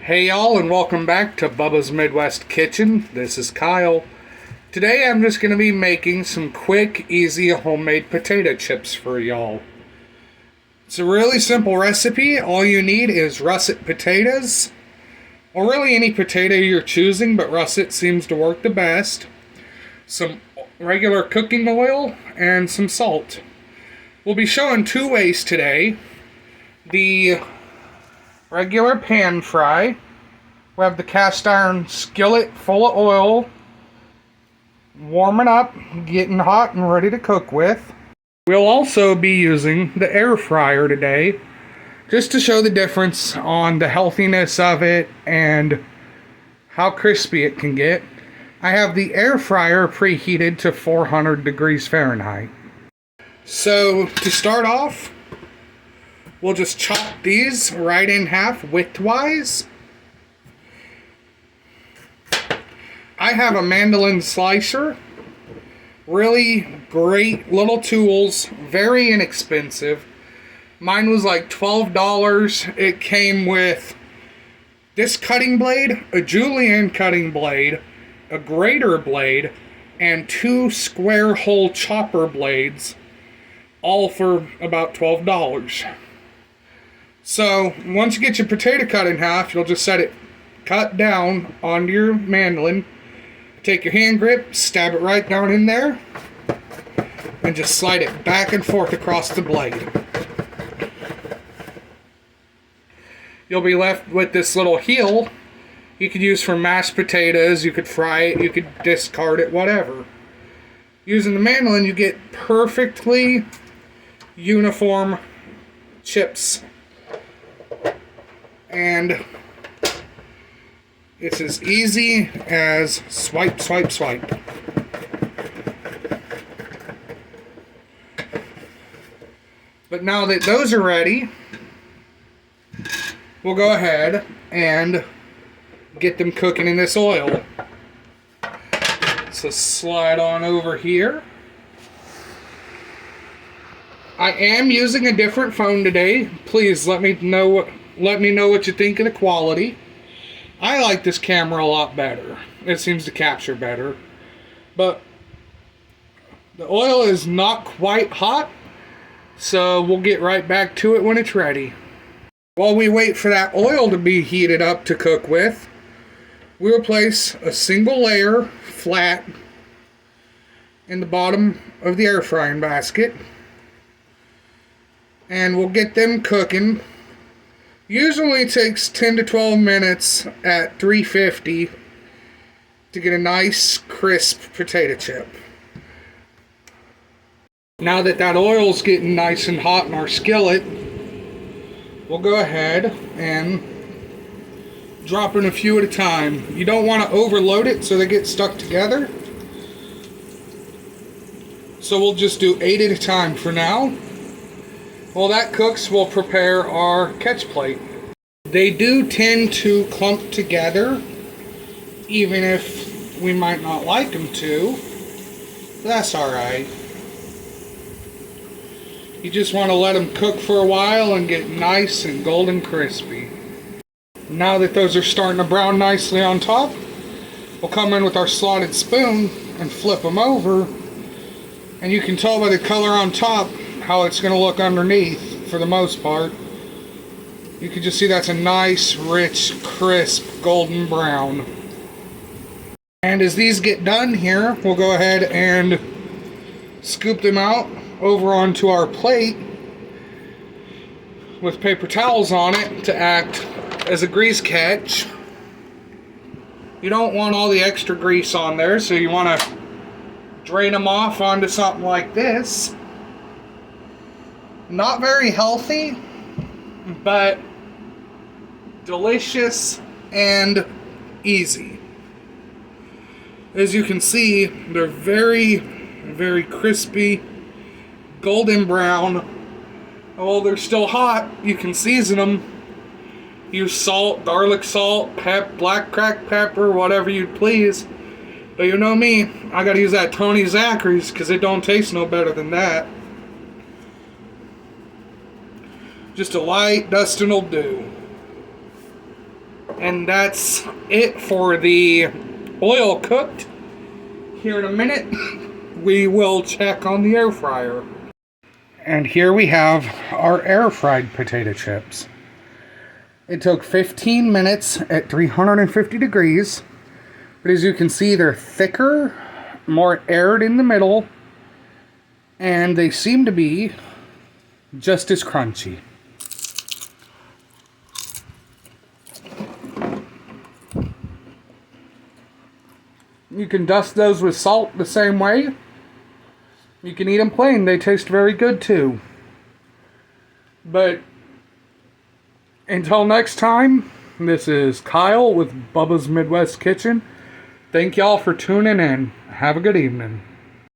Hey y'all, and welcome back to Bubba's Midwest Kitchen. This is Kyle. Today I'm just going to be making some quick, easy homemade potato chips for y'all. It's a really simple recipe. All you need is russet potatoes, or really any potato you're choosing, but russet seems to work the best. Some regular cooking oil and some salt. We'll be showing two ways today. The regular pan fry. We have the cast iron skillet full of oil, warming up, getting hot and ready to cook with. We'll also be using the air fryer today, just to show the difference on the healthiness of it and how crispy it can get. I have the air fryer preheated to 400 degrees Fahrenheit. So to start off, we'll just chop these right in half widthwise. I have a mandolin slicer. Really great little tools, very inexpensive. Mine was like $12. It came with this cutting blade, a julienne cutting blade, a grater blade, and two square hole chopper blades, all for about $12. So once you get your potato cut in half, you'll just set it cut down onto your mandolin. Take your hand grip, stab it right down in there, and just slide it back and forth across the blade. You'll be left with this little heel. You could use for mashed potatoes, you could fry it, you could discard it, whatever. Using the mandolin, you get perfectly uniform chips. And it's as easy as swipe, swipe, swipe. But now that those are ready, we'll go ahead and get them cooking in this oil. So slide on over here. I am using a different phone today. Please let me know what you think of the quality. I like this camera a lot better. It seems to capture better. But the oil is not quite hot, so we'll get right back to it when it's ready. While we wait for that oil to be heated up to cook with, we will place a single layer flat in the bottom of the air frying basket. And we'll get them cooking. Usually it takes 10 to 12 minutes at 350 to get a nice crisp potato chip. Now that oil's getting nice and hot in our skillet, we'll go ahead and drop in a few at a time. You don't want to overload it so they get stuck together. So we'll just do 8 at a time for now. While that cooks, we'll prepare our catch plate. They do tend to clump together, even if we might not like them to. That's alright. You just want to let them cook for a while and get nice and golden crispy. Now that those are starting to brown nicely on top, we'll come in with our slotted spoon and flip them over. And you can tell by the color on top how it's going to look underneath for the most part. You can just see that's a nice, rich, crisp, golden brown. And as these get done here, we'll go ahead and scoop them out over onto our plate with paper towels on it to act as a grease catch. You don't want all the extra grease on there, so you want to drain them off onto something like this. Not very healthy, but delicious and easy. As you can see, they're very, very crispy, golden brown. While they're still hot, you can season them. Use salt, garlic salt, black cracked pepper, whatever you please. But you know me, I gotta use that Tony Zachary's because it don't taste no better than that. Just a light dusting will do. And that's it for the oil cooked. Here in a minute, we will check on the air fryer. And here we have our air fried potato chips. It took 15 minutes at 350 degrees. But as you can see, they're thicker, more aired in the middle, and they seem to be just as crunchy. You can dust those with salt the same way. You can eat them plain. They taste very good too. But until next time, this is Kyle with Bubba's Midwest Kitchen. Thank y'all for tuning in. Have a good evening.